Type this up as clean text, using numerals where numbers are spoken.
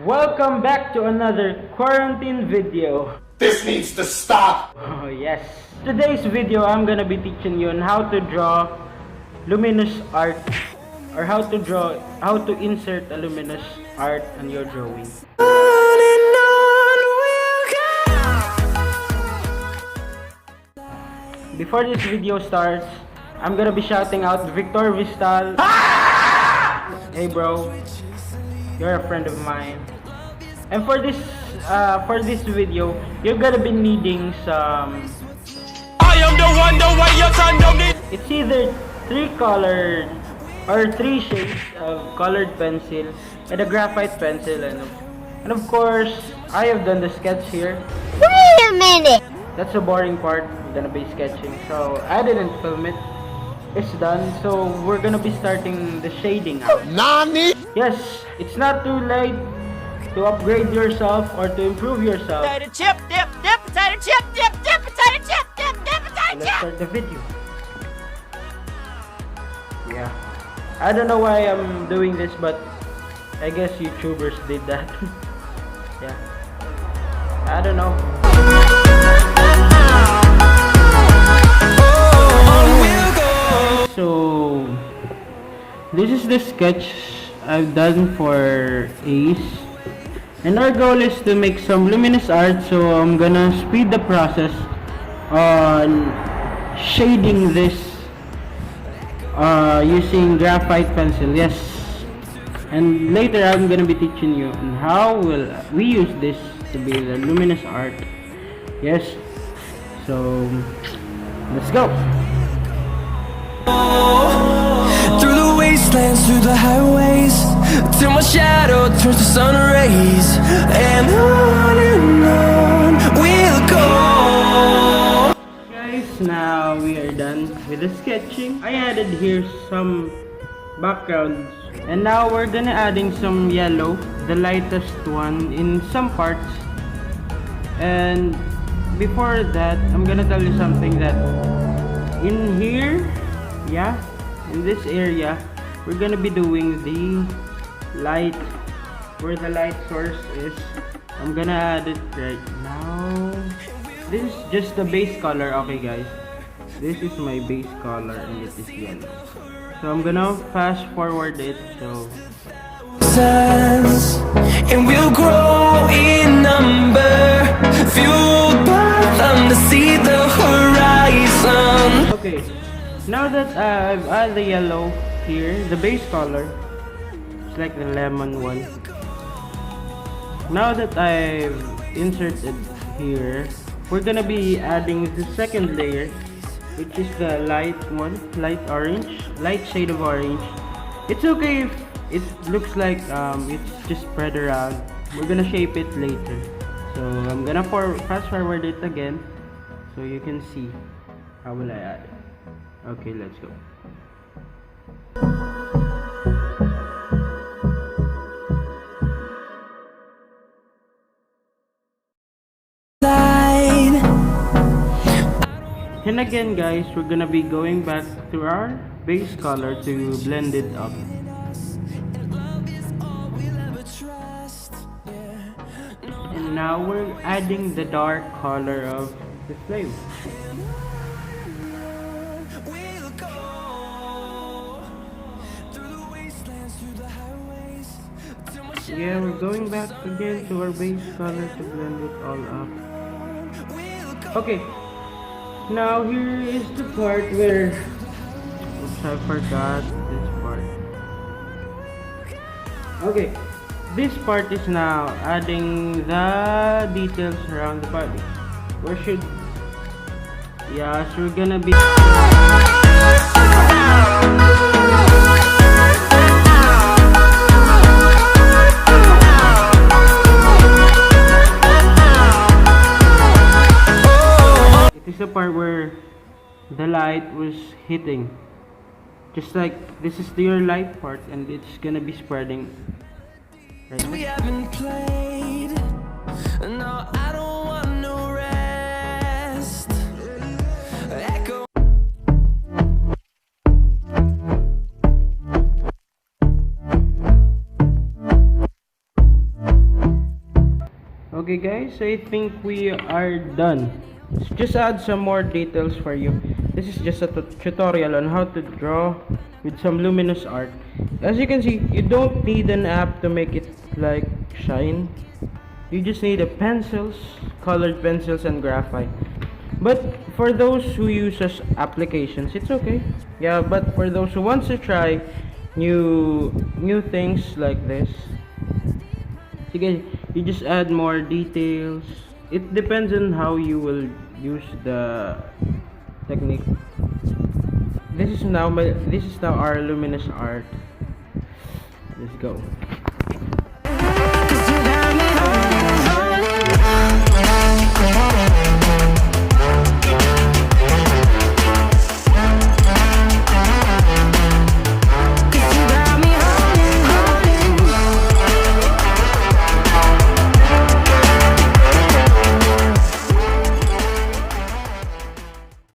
Welcome back to another quarantine video. This needs to stop! Oh yes. Today's video I'm gonna be teaching you on how to draw luminous art, or how to insert a luminous art on your drawing. Before this video starts, I'm gonna be shouting out Victor Vistal. Hey bro, you're a friend of mine. And for this video, you're gonna be needing some. I am the one, the way your son don't need. It's either three shades of colored pencil and a graphite pencil, and of course I have done the sketch here. Wait a minute! That's the boring part. I'm gonna be sketching, so I didn't film it. It's done, so we're gonna be starting the shading out. Nani? Yes, it's not too late to upgrade yourself or to improve yourself. Potato chip, dip, dip, potato chip, dip, dip, potato chip, dip, dip, potato Let's chip. start the video. Yeah, I don't know why I'm doing this, but I guess YouTubers did that. Yeah, I don't know. So this is the sketch I've done for Ace, and our goal is to make some luminous art, so I'm gonna speed the process on shading this using graphite pencil. Yes, and later I'm gonna be teaching you on how will we use this to build a luminous art. Yes, so let's go. Through the wastelands, through the highways, till my shadow turns to sun rays, and on we'll go. Guys, now we are done with the sketching. I added here some backgrounds, and now we're gonna adding some yellow, the lightest one in some parts. And before that, I'm gonna tell you something, that in here, yeah, in this area, we're gonna be doing the light, where the light source is. I'm gonna add it right now. This is just the base color, okay guys? This is my base color, and it is yellow. So I'm gonna fast forward it, so And we'll grow in number, fueled by them to see the horizon. okay. Now that I've added the yellow here, the base color, it's like the lemon one. Now that I've inserted here, we're gonna be adding the second layer, which is the light one, light orange, light shade of orange. It's okay if it looks like it's just spread around. We're gonna shape it later. So I'm gonna fast forward it again so you can see how will I add it. Okay, let's go. And again guys, we're gonna be going back to our base color to blend it up. And now we're adding the dark color of the flame. Yeah, we're going back again to our base color to blend it all up. Okay, now here is the part where, oops, I forgot this part. Okay, this part is now adding the details around the body. Where should, yeah, so we're gonna be This is the part where the light was hitting, just like this is your light part, and it's gonna be spreading right We there. haven't played. No, I don't want no rest. Echo. Okay guys, I think we are done. Let's just add some more details for you. This is just a tutorial on how to draw with some luminous art. As you can see, you don't need an app to make it like shine. You just need a pencils, colored pencils and graphite. But for those who uses applications, it's okay. Yeah, but for those who wants to try new things like this, again, you just add more details. It depends on how you will use the technique. This is now our luminous art. Let's go.